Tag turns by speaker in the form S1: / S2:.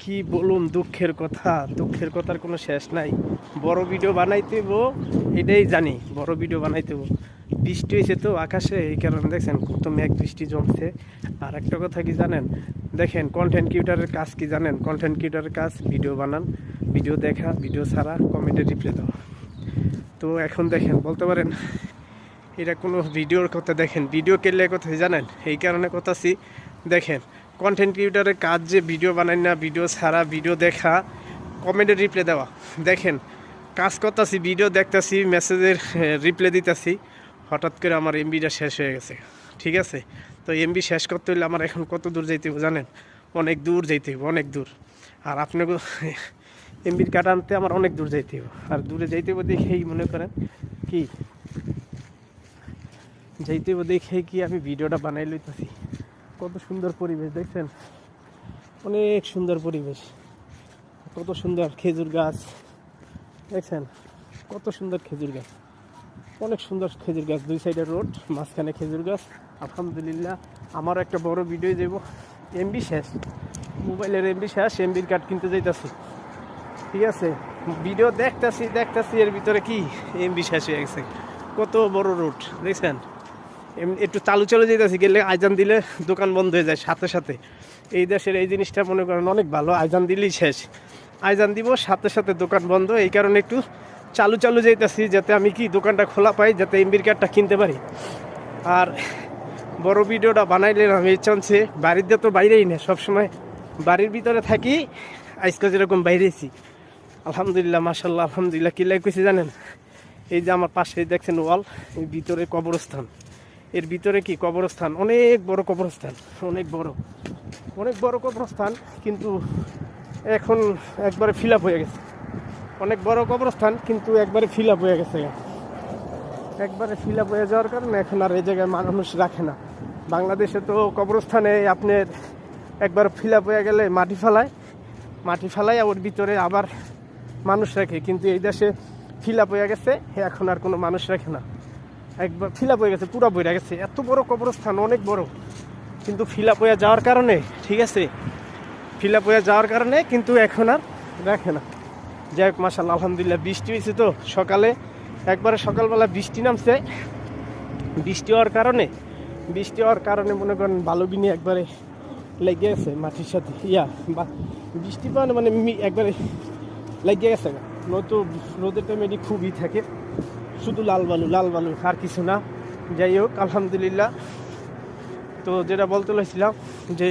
S1: কি বলুন, দুঃখের কথার কোনো শেষ নাই। বড় ভিডিও বানাইতে হইব, এটাই জানি, বড় ভিডিও বানাইতে হইব। বৃষ্টি হয়েছে তো আকাশে, এই কারণে দেখছেন কত মেঘ বৃষ্টি জমছে। আর একটা কথা কি জানেন, দেখেন কন্টেন্ট ক্রিয়েটরের কাজ কি জানেন? কন্টেন্ট ক্রিয়েটরের কাজ ভিডিও বানান, ভিডিও দেখা, ভিডিও ছাড়া, কমেন্টে রিপ্লাই দেওয়া। তো এখন দেখেন বলতে পারেন এটা কোনো ভিডিওর কথা, দেখেন ভিডিও কেলে কথা জানেন, এই কারণে কথাছি। দেখেন কন্টেন্ট ক্রিয়েটরের কাজ যে ভিডিও বানাই না, ভিডিও ছাড়া, ভিডিও দেখা, কমেন্টে রিপ্লাই দেওয়া। দেখেন কাজ করতেছি, ভিডিও দেখতেছি, মেসেজের রিপ্লাই দিতেছি, হঠাৎ করে আমার এমবিটা শেষ হয়ে গেছে। ঠিক আছে, তো এমবি শেষ করতে হলে আমার এখন কত দূর যাইতে হবে জানেন? অনেক দূর যাইতে হবে, অনেক দূর। আর আপনাকে এমবির কাটা আনতে আমার অনেক দূর যাইতে হবে, আর দূরে যাইতে হবে দেখেই মনে করেন কি যাইতে হবে দেখে কি আমি ভিডিওটা বানাই লইতেছি। কত সুন্দর পরিবেশ দেখছেন, অনেক সুন্দর পরিবেশ, কত সুন্দর খেজুর গাছ দেখছেন, কত সুন্দর খেজুর গাছ, অনেক সুন্দর খেজুর গাছ, দুই সাইডে রোড, মাঝখানে খেজুর গাছ। আলহামদুলিল্লাহ আমারও একটা বড় ভিডিও দেব। এমবি শেষ, মোবাইলের এমবি শেষ, এমবির কার্ড কিনতে যাইতেছি। ঠিক আছে, ভিডিও দেখতেছি এর ভিতরে কি এমবি শেষ হয়ে গেছে। কত বড় রোড দেখছেন, একটু চালু যেতেছি, গেলে আইজান দিলে দোকান বন্ধ হয়ে যায় সাথে সাথে। এই দেশের এই জিনিসটা মনে করেন অনেক ভালো, আইজান দিলেই শেষ, আইজান দিব সাথে সাথে দোকান বন্ধ। এই কারণে একটু চালু যেতেছি, যাতে আমি কি দোকানটা খোলা পাই, যাতে এমবির কার্ডটা কিনতে পারি। আর বড় ভিডিওটা বানাইলে আমি চান্সে বাড়িতে তো বাইরেই না, সবসময় বাড়ির ভিতরে থাকি। আজকে যেরকম বাইরেছি আলহামদুলিল্লাহ, মাশাল্লাহ, আলহামদুলিল্লাহ। কি লাগছে জানেন? এই যে আমার পাশে দেখছেন ওয়াল, এই ভিতরে কবরস্থান, এর ভিতরে কি কবরস্থান, অনেক বড় কবরস্থান, অনেক বড় কবরস্থান, কিন্তু এখন একবারে ফিল আপ হয়ে গেছে। অনেক বড় কবরস্থান কিন্তু একবারে ফিল আপ হয়ে গেছে। একবারে ফিল আপ হয়ে যাওয়ার কারণে এখন আর এই জায়গায় মানুষ রাখে না। বাংলাদেশে তো কবরস্থানে আপনার একবার ফিল আপ হয়ে গেলে মাটি ফেলায় ওর ভিতরে আবার মানুষ রাখে, কিন্তু এই দেশে ফিল আপ হয়ে গেছে, এখন আর কোনো মানুষ রাখে না। একবার ফিল আপ হয়ে গেছে, পুরো বইরা গেছে, এত বড় কবরস্থান, অনেক বড়, কিন্তু ফিল আপ হয়ে যাওয়ার কারণে, ঠিক আছে, ফিল আপ হয়ে যাওয়ার কারণে কিন্তু এখন আর রাখে না। যাই হোক, মাশাআল্লাহ, আলহামদুলিল্লাহ। বৃষ্টি হয়েছে তো সকালে, একবারে সকালবেলা বৃষ্টি নামছে। বৃষ্টি হওয়ার কারণে মনে করেন বালু বিনি একবারে লেগে গেছে মাটির সাথে, বা বৃষ্টি পাওয়া মানে একবারে লেগে গেছে না। নয়তো রোদের টাইমে এটি খুবই থাকে, শুধু লাল বালু আর কিছু না। যাই হোক, আলহামদুলিল্লাহ। তো যেটা বলতে চাইছিলাম যে